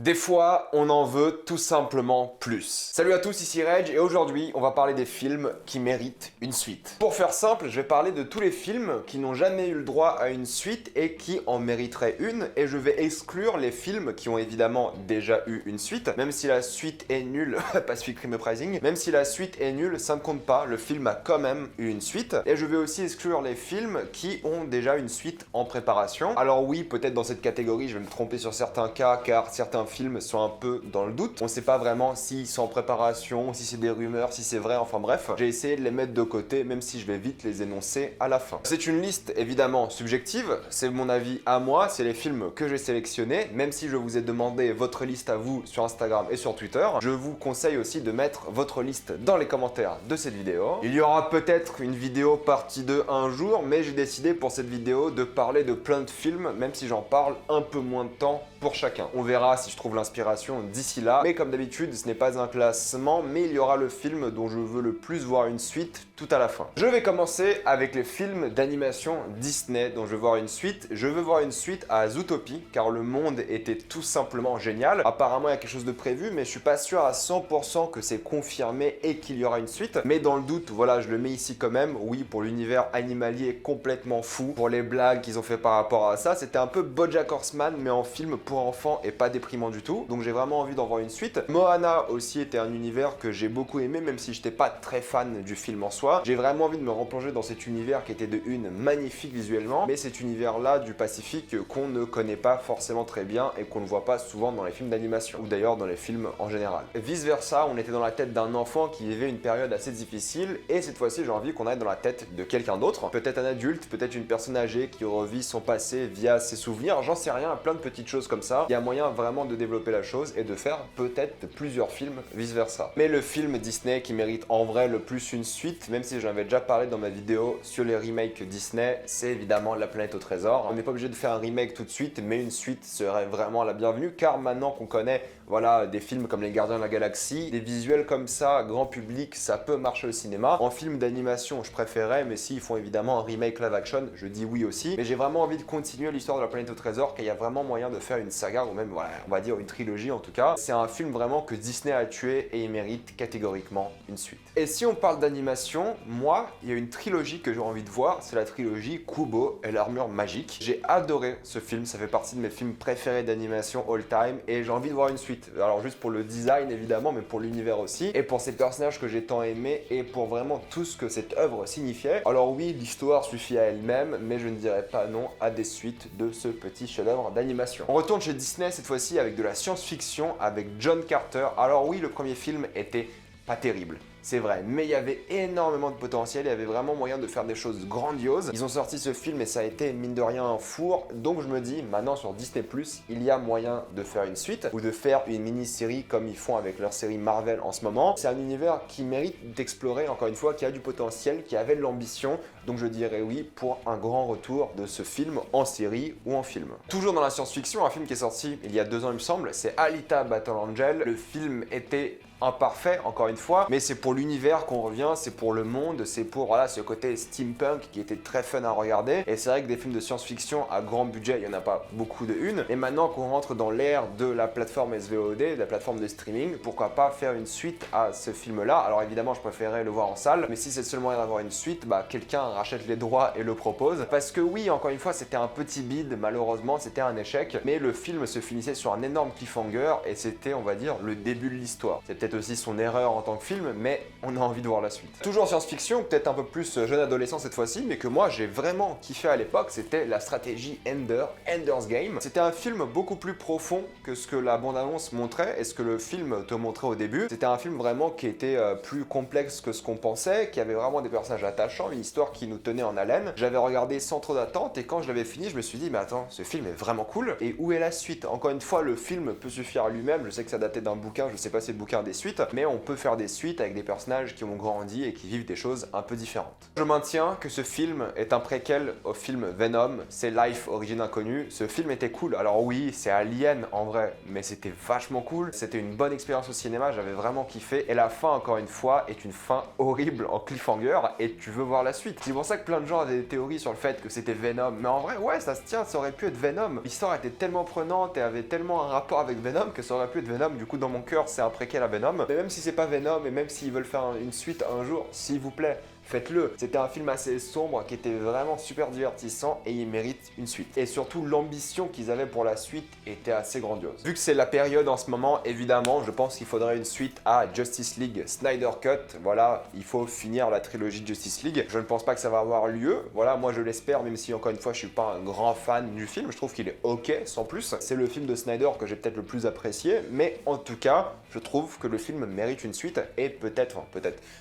Des fois, on en veut tout simplement plus. Salut à tous, ici Reg, et aujourd'hui, on va parler des films qui méritent une suite. Pour faire simple, je vais parler de tous les films qui n'ont jamais eu le droit à une suite et qui en mériteraient une, et je vais exclure les films qui ont évidemment déjà eu une suite, même si la suite est nulle, Pacific Rim Uprising, même si la suite est nulle, ça ne compte pas, le film a quand même eu une suite, et je vais aussi exclure les films qui ont déjà une suite en préparation. Alors oui, peut-être dans cette catégorie, je vais me tromper sur certains cas, car certains films sont un peu dans le doute. On ne sait pas vraiment s'ils sont en préparation, si c'est des rumeurs, si c'est vrai, enfin bref. J'ai essayé de les mettre de côté, même si je vais vite les énoncer à la fin. C'est une liste évidemment subjective, c'est mon avis à moi, c'est les films que j'ai sélectionnés, même si je vous ai demandé votre liste à vous sur Instagram et sur Twitter. Je vous conseille aussi de mettre votre liste dans les commentaires de cette vidéo. Il y aura peut-être une vidéo partie 2 un jour, mais j'ai décidé pour cette vidéo de parler de plein de films, même si j'en parle un peu moins de temps pour chacun. On verra si je trouve l'inspiration d'ici là, mais comme d'habitude, ce n'est pas un classement, mais il y aura le film dont je veux le plus voir une suite tout à la fin. Je vais commencer avec les films d'animation Disney dont je veux voir une suite. Je veux voir une suite à Zootopie, car le monde était tout simplement génial. Apparemment, il y a quelque chose de prévu, mais je suis pas sûr à 100% que c'est confirmé et qu'il y aura une suite. Mais dans le doute, voilà, je le mets ici quand même. Oui, pour l'univers animalier complètement fou, pour les blagues qu'ils ont fait par rapport à ça, c'était un peu BoJack Horseman, mais en film pour enfants et pas déprimant du tout. Donc j'ai vraiment envie d'en voir une suite. Moana aussi était un univers que j'ai beaucoup aimé, même si j'étais pas très fan du film en soi. J'ai vraiment envie de me replonger dans cet univers qui était de une magnifique visuellement, mais cet univers-là du Pacifique qu'on ne connaît pas forcément très bien et qu'on ne voit pas souvent dans les films d'animation, ou d'ailleurs dans les films en général. Vice versa, on était dans la tête d'un enfant qui vivait une période assez difficile, et cette fois-ci j'ai envie qu'on aille dans la tête de quelqu'un d'autre, peut-être un adulte, peut-être une personne âgée qui revit son passé via ses souvenirs, j'en sais rien, plein de petites choses comme ça. Il y a moyen vraiment de développer la chose et de faire peut-être plusieurs films vice versa. Mais le film Disney qui mérite en vrai le plus une suite, même si j'en avais déjà parlé dans ma vidéo sur les remakes Disney, c'est évidemment La Planète au Trésor. On n'est pas obligé de faire un remake tout de suite, mais une suite serait vraiment la bienvenue, car maintenant qu'on connaît voilà, des films comme Les Gardiens de la Galaxie, des visuels comme ça, grand public, ça peut marcher au cinéma. En film d'animation, je préférais, mais s'ils font évidemment un remake live action, je dis oui aussi. Mais j'ai vraiment envie de continuer l'histoire de La Planète au Trésor, car il y a vraiment moyen de faire une saga, ou même, voilà, on va dire une trilogie en tout cas. C'est un film vraiment que Disney a tué et il mérite catégoriquement une suite. Et si on parle d'animation, moi, il y a une trilogie que j'ai envie de voir, c'est la trilogie Kubo et l'armure magique. J'ai adoré ce film, ça fait partie de mes films préférés d'animation all time, et j'ai envie de voir une suite. Alors juste pour le design évidemment, mais pour l'univers aussi, et pour ces personnages que j'ai tant aimés, et pour vraiment tout ce que cette œuvre signifiait. Alors oui, l'histoire suffit à elle-même, mais je ne dirais pas non à des suites de ce petit chef-d'œuvre d'animation. On retourne chez Disney cette fois-ci avec de la science-fiction, avec John Carter. Alors oui, le premier film était pas terrible, c'est vrai, mais il y avait énormément de potentiel, il y avait vraiment moyen de faire des choses grandioses. Ils ont sorti ce film et ça a été mine de rien un four, donc je me dis maintenant sur Disney+, il y a moyen de faire une suite ou de faire une mini-série comme ils font avec leur série Marvel en ce moment. C'est un univers qui mérite d'explorer, encore une fois, qui a du potentiel, qui avait de l'ambition, donc je dirais oui pour un grand retour de ce film en série ou en film. Toujours dans la science-fiction, un film qui est sorti il y a 2 ans il me semble, c'est Alita Battle Angel. Le film était imparfait encore une fois, mais c'est pour l'univers qu'on revient, c'est pour le monde, c'est pour voilà, ce côté steampunk qui était très fun à regarder. Et c'est vrai que des films de science-fiction à grand budget, il n'y en a pas beaucoup de une. Et maintenant qu'on rentre dans l'ère de la plateforme SVOD, de la plateforme de streaming, pourquoi pas faire une suite à ce film-là. Alors évidemment, je préférais le voir en salle, mais si c'est le seul moyen d'avoir une suite, bah quelqu'un rachète les droits et le propose. Parce que oui, encore une fois, c'était un petit bide, malheureusement, c'était un échec, mais le film se finissait sur un énorme cliffhanger et c'était, on va dire, le début de l'histoire. C'est peut-être aussi son erreur en tant que film, mais on a envie de voir la suite. Toujours science-fiction, peut-être un peu plus jeune adolescent cette fois-ci, mais que moi j'ai vraiment kiffé à l'époque, c'était la stratégie Ender's Game. C'était un film beaucoup plus profond que ce que la bande-annonce montrait et ce que le film te montrait au début. C'était un film vraiment qui était plus complexe que ce qu'on pensait, qui avait vraiment des personnages attachants, une histoire qui nous tenait en haleine. J'avais regardé sans trop d'attente et quand je l'avais fini, je me suis dit, mais attends, ce film est vraiment cool, et où est la suite? Encore une fois, le film peut suffire à lui-même, je sais que ça datait d'un bouquin, je sais pas si c'est le bouquin des suites, mais on peut faire des suites avec des personnages qui ont grandi et qui vivent des choses un peu différentes. Je maintiens que ce film est un préquel au film Venom, c'est Life, Origine Inconnue. Ce film était cool, alors oui, c'est Alien en vrai, mais c'était vachement cool, c'était une bonne expérience au cinéma, j'avais vraiment kiffé, et la fin, encore une fois, est une fin horrible en cliffhanger, et tu veux voir la suite. Si C'est pour ça que plein de gens avaient des théories sur le fait que c'était Venom. Mais en vrai, ouais, ça se tient, ça aurait pu être Venom. L'histoire était tellement prenante et avait tellement un rapport avec Venom que ça aurait pu être Venom. Du coup, dans mon cœur, c'est un préquel à Venom. Mais même si c'est pas Venom et même s'ils veulent faire une suite un jour, s'il vous plaît, faites-le. C'était un film assez sombre qui était vraiment super divertissant et il mérite une suite. Et surtout, l'ambition qu'ils avaient pour la suite était assez grandiose. Vu que c'est la période en ce moment, évidemment, je pense qu'il faudrait une suite à Justice League Snyder Cut. Voilà, il faut finir la trilogie Justice League. Je ne pense pas que ça va avoir lieu. Voilà, moi je l'espère, même si encore une fois, je suis pas un grand fan du film. Je trouve qu'il est ok, sans plus. C'est le film de Snyder que j'ai peut-être le plus apprécié, mais en tout cas, je trouve que le film mérite une suite et peut-être,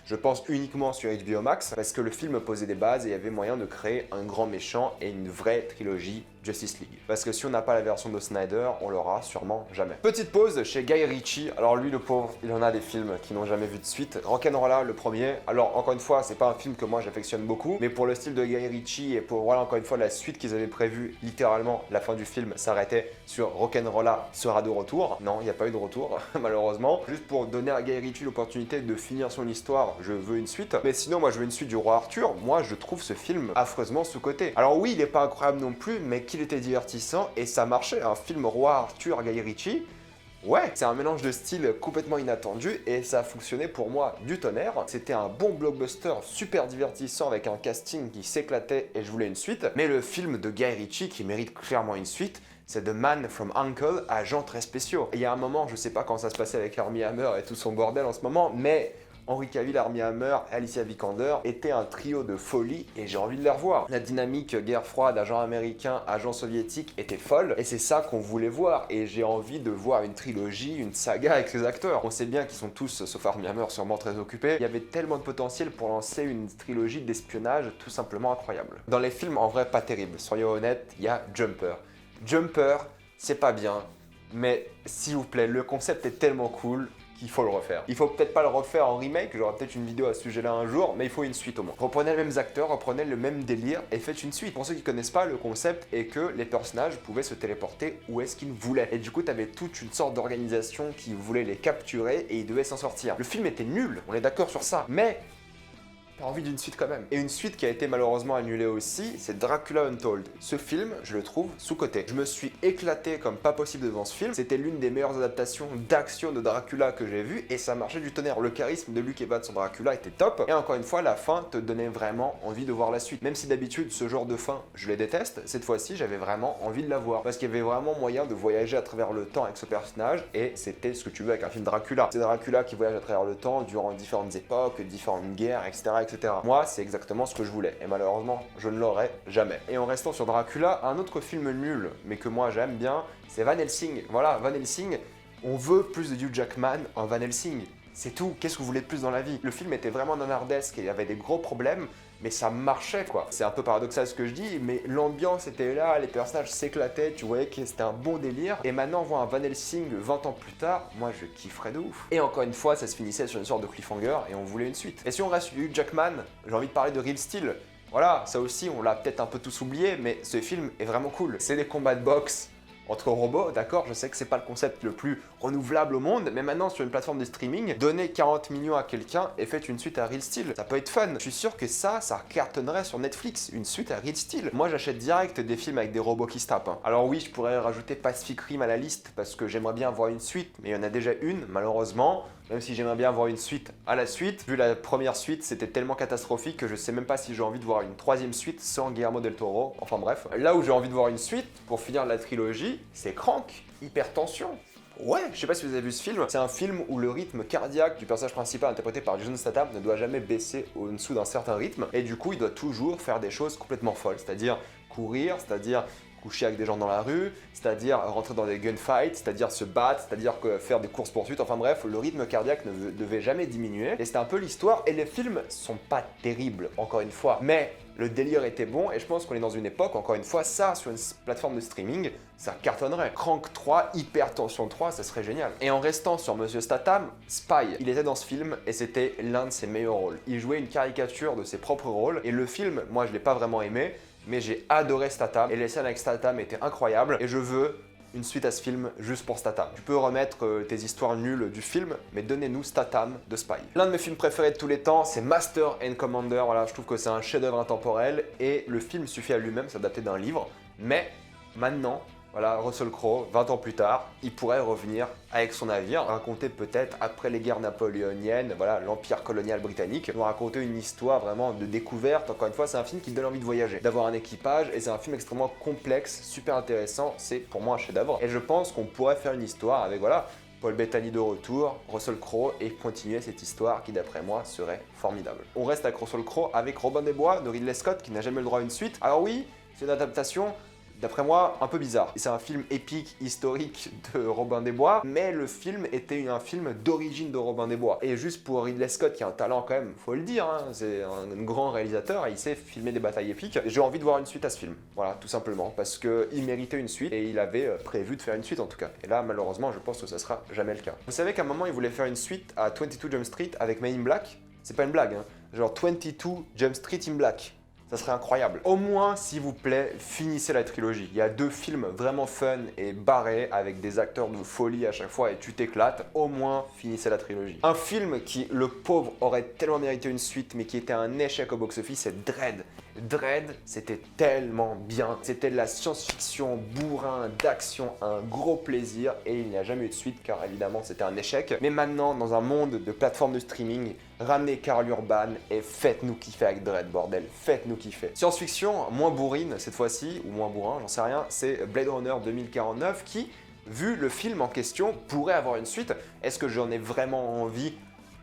je pense uniquement sur HBO Max, parce que le film posait des bases et il y avait moyen de créer un grand méchant et une vraie trilogie Justice League. Parce que si on n'a pas la version de Snyder, on l'aura sûrement jamais. Petite pause chez Guy Ritchie. Alors lui, le pauvre, il en a des films qui n'ont jamais vu de suite. Rock'n'Rolla, le premier. Alors encore une fois, c'est pas un film que moi j'affectionne beaucoup, mais pour le style de Guy Ritchie et pour, voilà, encore une fois, la suite qu'ils avaient prévue, littéralement, la fin du film s'arrêtait sur Rock'n'Rolla sera de retour. Non, il n'y a pas eu de retour, malheureusement. Juste pour donner à Guy Ritchie l'opportunité de finir son histoire, je veux une suite. Mais sinon, moi je veux une suite du Roi Arthur. Moi, je trouve ce film affreusement sous-coté. Alors oui, il est pas incroyable non plus, mais qu'il était divertissant et ça marchait. Un film Roi Arthur, Guy Ritchie, ouais, c'est un mélange de styles complètement inattendu et ça a fonctionné pour moi du tonnerre. C'était un bon blockbuster super divertissant avec un casting qui s'éclatait et je voulais une suite. Mais le film de Guy Ritchie qui mérite clairement une suite, c'est The Man from U.N.C.L.E., agent très spéciaux. Il y a un moment, je sais pas quand ça se passait avec Armie Hammer et tout son bordel en ce moment, mais Henry Cavill, Armie Hammer et Alicia Vikander étaient un trio de folie et j'ai envie de les revoir. La dynamique guerre froide, agent américain, agent soviétique était folle et c'est ça qu'on voulait voir et j'ai envie de voir une trilogie, une saga avec ces acteurs. On sait bien qu'ils sont tous, sauf Armie Hammer, sûrement très occupés. Il y avait tellement de potentiel pour lancer une trilogie d'espionnage tout simplement incroyable. Dans les films, en vrai, pas terrible. Soyons honnêtes, il y a Jumper. Jumper, c'est pas bien, mais s'il vous plaît, le concept est tellement cool. Il faut le refaire. Il faut peut-être pas le refaire en remake, j'aurai peut-être une vidéo à ce sujet-là un jour, mais il faut une suite au moins. Reprenez les mêmes acteurs, reprenez le même délire et faites une suite. Pour ceux qui connaissent pas, le concept est que les personnages pouvaient se téléporter où est-ce qu'ils voulaient. Et du coup, t'avais toute une sorte d'organisation qui voulait les capturer et ils devaient s'en sortir. Le film était nul, on est d'accord sur ça, mais t'as envie d'une suite quand même. Et une suite qui a été malheureusement annulée aussi, c'est Dracula Untold. Ce film, je le trouve sous-coté. Je me suis éclaté comme pas possible devant ce film. C'était l'une des meilleures adaptations d'action de Dracula que j'ai vues et ça marchait du tonnerre. Le charisme de Luke Evans sur Dracula était top. Et encore une fois, la fin te donnait vraiment envie de voir la suite. Même si d'habitude, ce genre de fin, je les déteste, cette fois-ci, j'avais vraiment envie de la voir. Parce qu'il y avait vraiment moyen de voyager à travers le temps avec ce personnage et c'était ce que tu veux avec un film Dracula. C'est Dracula qui voyage à travers le temps durant différentes époques, différentes guerres, etc. Moi, c'est exactement ce que je voulais, et malheureusement, je ne l'aurai jamais. Et en restant sur Dracula, un autre film nul, mais que moi j'aime bien, c'est Van Helsing. Voilà, Van Helsing, on veut plus de Hugh Jackman en Van Helsing. C'est tout, qu'est-ce que vous voulez de plus dans la vie? Le film était vraiment nanardesque et il y avait des gros problèmes, mais ça marchait quoi. C'est un peu paradoxal ce que je dis, mais l'ambiance était là, les personnages s'éclataient, tu voyais que c'était un bon délire. Et maintenant, on voit un Van Helsing 20 ans plus tard, moi je kifferais de ouf. Et encore une fois, ça se finissait sur une sorte de cliffhanger et on voulait une suite. Et si on reste sur Hugh Jackman, j'ai envie de parler de Real Steel. Voilà, ça aussi, on l'a peut-être un peu tous oublié, mais ce film est vraiment cool. C'est des combats de boxe entre robots, d'accord, je sais que c'est pas le concept le plus renouvelable au monde, mais maintenant sur une plateforme de streaming, donnez 40 millions à quelqu'un et faites une suite à Real Steel. Ça peut être fun. Je suis sûr que ça cartonnerait sur Netflix, une suite à Real Steel. Moi j'achète direct des films avec des robots qui se tapent. Hein. Alors oui, je pourrais rajouter Pacific Rim à la liste parce que j'aimerais bien avoir une suite, mais il y en a déjà une, malheureusement. Même si j'aimerais bien avoir une suite à la suite, vu la première suite, c'était tellement catastrophique que je sais même pas si j'ai envie de voir une troisième suite sans Guillermo del Toro. Enfin bref. Là où j'ai envie de voir une suite, pour finir la trilogie, c'est Crank, Hypertension. Ouais, je sais pas si vous avez vu ce film, c'est un film où le rythme cardiaque du personnage principal interprété par Jason Statham ne doit jamais baisser en dessous d'un certain rythme, et du coup il doit toujours faire des choses complètement folles, c'est-à-dire courir, c'est-à-dire coucher avec des gens dans la rue, c'est-à-dire rentrer dans des gunfights, c'est-à-dire se battre, c'est-à-dire faire des courses-poursuites, enfin bref, le rythme cardiaque ne devait jamais diminuer, et c'était un peu l'histoire, et les films sont pas terribles, encore une fois, mais le délire était bon, et je pense qu'on est dans une époque, encore une fois, ça, sur une plateforme de streaming, ça cartonnerait. Crank 3, Hypertension 3, ça serait génial. Et en restant sur Monsieur Statham, Spy, il était dans ce film, et c'était l'un de ses meilleurs rôles. Il jouait une caricature de ses propres rôles, et le film, moi je l'ai pas vraiment aimé, mais j'ai adoré Statham et les scènes avec Statham étaient incroyables et je veux une suite à ce film juste pour Statham. Tu peux remettre tes histoires nulles du film, mais donnez-nous Statham de Spy. L'un de mes films préférés de tous les temps, c'est Master and Commander. Voilà, je trouve que c'est un chef-d'œuvre intemporel et le film suffit à lui-même, c'est adapté d'un livre. Mais maintenant, voilà, Russell Crowe, 20 ans plus tard, il pourrait revenir avec son navire, raconter peut-être après les guerres napoléoniennes, voilà, l'empire colonial britannique, nous raconter une histoire vraiment de découverte. Encore une fois, c'est un film qui donne envie de voyager, d'avoir un équipage, et c'est un film extrêmement complexe, super intéressant. C'est pour moi un chef-d'œuvre. Et je pense qu'on pourrait faire une histoire avec, voilà, Paul Bettany de retour, Russell Crowe, et continuer cette histoire qui, d'après moi, serait formidable. On reste avec Russell Crowe, avec Robin des Bois de Ridley Scott, qui n'a jamais eu le droit à une suite. Alors oui, c'est une adaptation, d'après moi, un peu bizarre. C'est un film épique, historique de Robin des Bois, mais le film était un film d'origine de Robin des Bois. Et juste pour Ridley Scott, qui a un talent quand même, faut le dire, hein, c'est un grand réalisateur, et il sait filmer des batailles épiques, j'ai envie de voir une suite à ce film. Voilà, tout simplement, parce qu'il méritait une suite, et il avait prévu de faire une suite en tout cas. Et là, malheureusement, je pense que ça sera jamais le cas. Vous savez qu'à un moment, il voulait faire une suite à 22 Jump Street avec Men in Black? C'est pas une blague, hein. Genre 22 Jump Street in Black. Ça serait incroyable. Au moins, s'il vous plaît, finissez la trilogie. Il y a 2 films vraiment fun et barrés avec des acteurs de folie à chaque fois et tu t'éclates. Au moins, finissez la trilogie. Un film qui, le pauvre, aurait tellement mérité une suite mais qui était un échec au box-office, c'est Dredd. Dredd, c'était tellement bien. C'était de la science-fiction bourrin d'action, un gros plaisir et il n'y a jamais eu de suite car évidemment c'était un échec. Mais maintenant, dans un monde de plateformes de streaming, ramenez Karl Urban et faites-nous kiffer avec Dredd, bordel. Faites-nous kiffer. Science-fiction, moins bourrine cette fois-ci, ou moins bourrin, j'en sais rien, c'est Blade Runner 2049 qui, vu le film en question, pourrait avoir une suite. Est-ce que j'en ai vraiment envie ?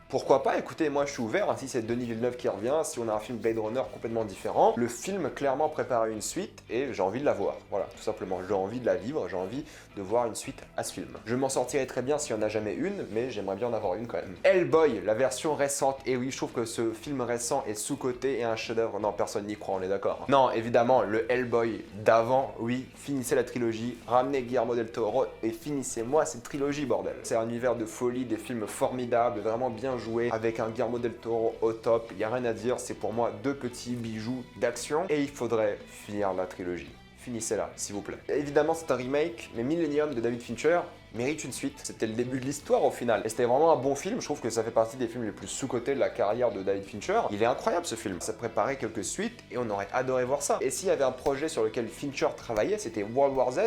Pourquoi pas? Écoutez, moi je suis ouvert, hein, si c'est Denis Villeneuve qui revient, si on a un film Blade Runner complètement différent, le film clairement prépare une suite et j'ai envie de la voir. Voilà, tout simplement, j'ai envie de la vivre, j'ai envie de voir une suite à ce film. Je m'en sortirai très bien s'il n'y en a jamais une, mais j'aimerais bien en avoir une quand même. Hellboy, la version récente, et oui, je trouve que ce film récent est sous-coté et un chef-d'œuvre. Non, personne n'y croit, on est d'accord. Non, évidemment, le Hellboy d'avant, oui, finissez la trilogie, ramenez Guillermo del Toro et finissez-moi cette trilogie, bordel. C'est un univers de folie, des films formidables, vraiment bien joué avec un Guillermo del Toro au top, il n'y a rien à dire, c'est pour moi 2 petits bijoux d'action et il faudrait finir la trilogie. Finissez-la, s'il vous plaît. Évidemment, c'est un remake, mais Millennium de David Fincher mérite une suite. C'était le début de l'histoire au final. Et c'était vraiment un bon film, je trouve que ça fait partie des films les plus sous-cotés de la carrière de David Fincher. Il est incroyable ce film. Ça préparait quelques suites et on aurait adoré voir ça. Et s'il y avait un projet sur lequel Fincher travaillait, c'était World War Z,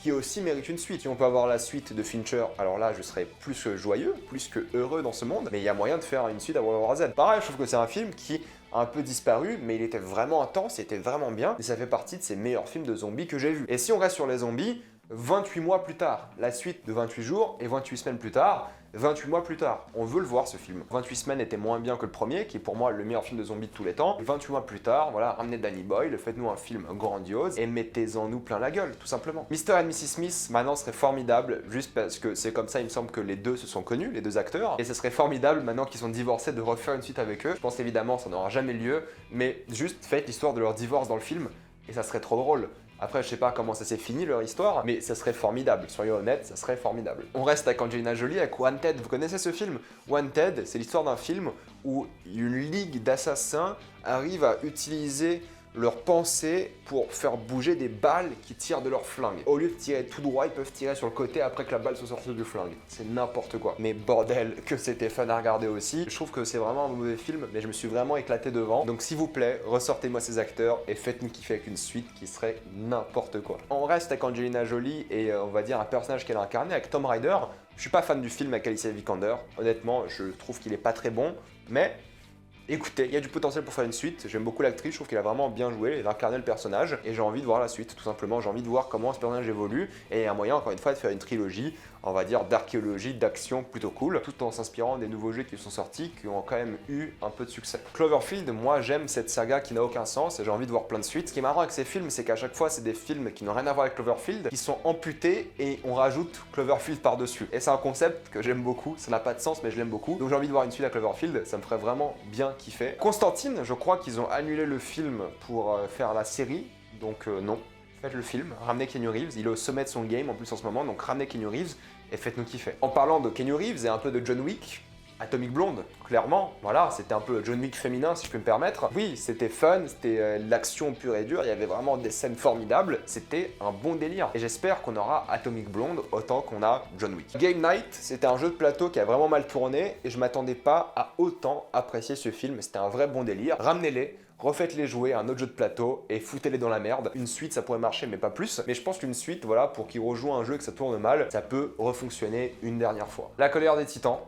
qui aussi mérite une suite. Si on peut avoir la suite de Fincher, alors là je serais plus que joyeux, plus que heureux dans ce monde, mais il y a moyen de faire une suite à World War Z. Pareil, je trouve que c'est un film qui a un peu disparu, mais il était vraiment intense, il était vraiment bien, et ça fait partie de ces meilleurs films de zombies que j'ai vus. Et si on reste sur les zombies, 28 mois plus tard, la suite de 28 jours, et 28 semaines plus tard, 28 mois plus tard. On veut le voir ce film. 28 semaines était moins bien que le premier, qui est pour moi le meilleur film de zombies de tous les temps. 28 mois plus tard, voilà, ramenez Danny Boyle, faites-nous un film grandiose et mettez-en nous plein la gueule, tout simplement. Mr. and Mrs. Smith, maintenant serait formidable, juste parce que c'est comme ça, il me semble que les deux se sont connus, les deux acteurs, et ce serait formidable maintenant qu'ils sont divorcés de refaire une suite avec eux. Je pense évidemment ça n'aura jamais lieu, mais juste faites l'histoire de leur divorce dans le film et ça serait trop drôle. Après, je sais pas comment ça s'est fini leur histoire, mais ça serait formidable. Soyons honnêtes, ça serait formidable. On reste avec Angelina Jolie, avec Wanted. Vous connaissez ce film? Wanted, c'est l'histoire d'un film où une ligue d'assassins arrive à utiliser leurs pensées pour faire bouger des balles qui tirent de leur flingue. Au lieu de tirer tout droit, ils peuvent tirer sur le côté après que la balle soit sortie du flingue. C'est n'importe quoi. Mais bordel, que c'était fun à regarder aussi. Je trouve que c'est vraiment un mauvais film, mais je me suis vraiment éclaté devant. Donc s'il vous plaît, ressortez-moi ces acteurs et faites-nous kiffer avec une suite qui serait n'importe quoi. On reste avec Angelina Jolie et on va dire un personnage qu'elle a incarné avec Tomb Raider. Je suis pas fan du film avec Alicia Vikander. Honnêtement, je trouve qu'il est pas très bon, mais écoutez, il y a du potentiel pour faire une suite, j'aime beaucoup l'actrice, je trouve qu'elle a vraiment bien joué, elle a incarné le personnage, et j'ai envie de voir la suite, tout simplement, j'ai envie de voir comment ce personnage évolue, et il y a un moyen, encore une fois, de faire une trilogie, on va dire, d'archéologie, d'action plutôt cool, tout en s'inspirant des nouveaux jeux qui sont sortis, qui ont quand même eu un peu de succès. Cloverfield, moi j'aime cette saga qui n'a aucun sens, et j'ai envie de voir plein de suites. Ce qui est marrant avec ces films, c'est qu'à chaque fois, c'est des films qui n'ont rien à voir avec Cloverfield, qui sont amputés, et on rajoute Cloverfield par-dessus. Et c'est un concept que j'aime beaucoup, ça n'a pas de sens, mais je l'aime beaucoup, donc j'ai envie de voir une suite à Cloverfield, ça me ferait vraiment bien kiffer. Constantine, je crois qu'ils ont annulé le film pour faire la série, donc non. Faites le film, ramenez Keanu Reeves, il est au sommet de son game en plus en ce moment, donc ramenez Keanu Reeves et faites-nous kiffer. En parlant de Keanu Reeves et un peu de John Wick, Atomic Blonde, clairement, voilà, c'était un peu le John Wick féminin si je peux me permettre. Oui, c'était fun, c'était l'action pure et dure, il y avait vraiment des scènes formidables, c'était un bon délire. Et j'espère qu'on aura Atomic Blonde autant qu'on a John Wick. Game Night, c'était un jeu de plateau qui a vraiment mal tourné et je m'attendais pas à autant apprécier ce film, c'était un vrai bon délire. Ramenez-les, refaites-les jouer à un autre jeu de plateau et foutez-les dans la merde. Une suite, ça pourrait marcher, mais pas plus. Mais je pense qu'une suite, voilà, pour qu'ils rejouent un jeu et que ça tourne mal, ça peut refonctionner une dernière fois. La colère des titans,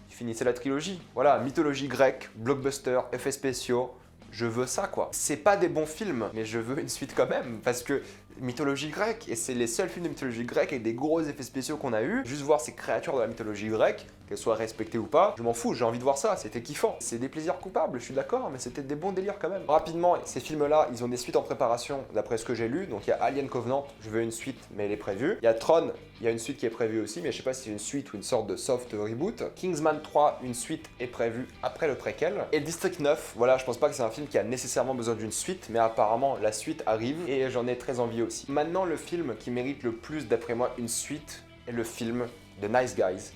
finissez la trilogie. Voilà, mythologie grecque, blockbuster, effets spéciaux, je veux ça quoi. C'est pas des bons films, mais je veux une suite quand même, parce que mythologie grecque, et c'est les seuls films de mythologie grecque avec des gros effets spéciaux qu'on a eu. Juste voir ces créatures de la mythologie grecque, qu'elles soient respectées ou pas, je m'en fous, j'ai envie de voir ça, c'était kiffant. C'est des plaisirs coupables, je suis d'accord, mais c'était des bons délires quand même. Rapidement, ces films-là, ils ont des suites en préparation, d'après ce que j'ai lu. Donc il y a Alien Covenant, je veux une suite, mais elle est prévue. Il y a Tron, il y a une suite qui est prévue aussi, mais je sais pas si c'est une suite ou une sorte de soft reboot. Kingsman 3, une suite est prévue après le préquel. Et District 9, voilà, je pense pas que c'est un film qui a nécessairement besoin d'une suite, mais apparemment la suite arrive et j'en ai très envie aussi. Maintenant, le film qui mérite le plus, d'après moi, une suite est le film The Nice Guys.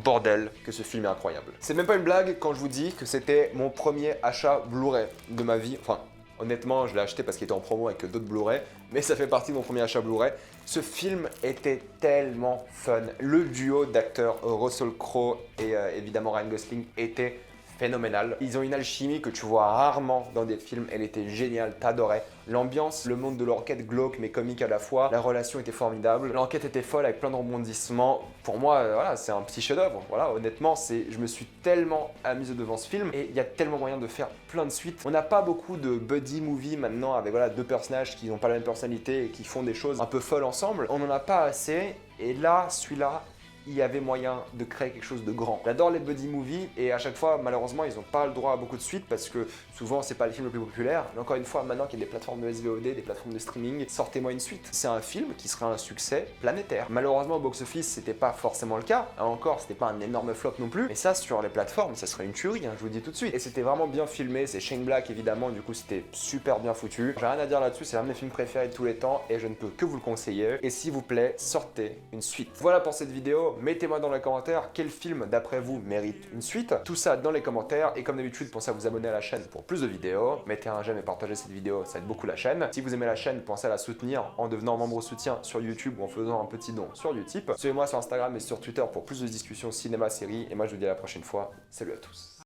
Bordel, que ce film est incroyable. C'est même pas une blague quand je vous dis que c'était mon premier achat Blu-ray de ma vie. Enfin, honnêtement, je l'ai acheté parce qu'il était en promo avec d'autres Blu-ray, mais ça fait partie de mon premier achat Blu-ray. Ce film était tellement fun. Le duo d'acteurs Russell Crowe et évidemment Ryan Gosling était phénoménal. Ils ont une alchimie que tu vois rarement dans des films, elle était géniale, t'adorais. L'ambiance, le monde de l'enquête glauque mais comique à la fois, la relation était formidable, l'enquête était folle avec plein de rebondissements. Pour moi, voilà, c'est un petit chef-d'œuvre. Voilà, honnêtement, je me suis tellement amusé devant ce film et il y a tellement moyen de faire plein de suites. On n'a pas beaucoup de buddy movie maintenant avec voilà, deux personnages qui n'ont pas la même personnalité et qui font des choses un peu folles ensemble. On n'en a pas assez et là, celui-là, il y avait moyen de créer quelque chose de grand. J'adore les buddy movies et à chaque fois, malheureusement, ils n'ont pas le droit à beaucoup de suites parce que souvent, c'est pas le film le plus populaire. Mais encore une fois, maintenant qu'il y a des plateformes de SVOD, des plateformes de streaming, sortez-moi une suite. C'est un film qui sera un succès planétaire. Malheureusement, au box-office, c'était pas forcément le cas. Encore, c'était pas un énorme flop non plus. Mais ça, sur les plateformes, ça serait une tuerie, hein, je vous le dis tout de suite. Et c'était vraiment bien filmé. C'est Shane Black, évidemment. Du coup, c'était super bien foutu. J'ai rien à dire là-dessus. C'est l'un de mes films préférés de tous les temps et je ne peux que vous le conseiller. Et s'il vous plaît, sortez une suite. Voilà pour cette vidéo. Mettez-moi dans les commentaires quel film d'après vous mérite une suite. Tout ça dans les commentaires et comme d'habitude pensez à vous abonner à la chaîne pour plus de vidéos. Mettez un j'aime et partagez cette vidéo, ça aide beaucoup la chaîne. Si vous aimez la chaîne, pensez à la soutenir en devenant membre soutien sur YouTube ou en faisant un petit don sur Utip. Suivez-moi sur Instagram et sur Twitter pour plus de discussions cinéma, séries et moi je vous dis à la prochaine fois. Salut à tous.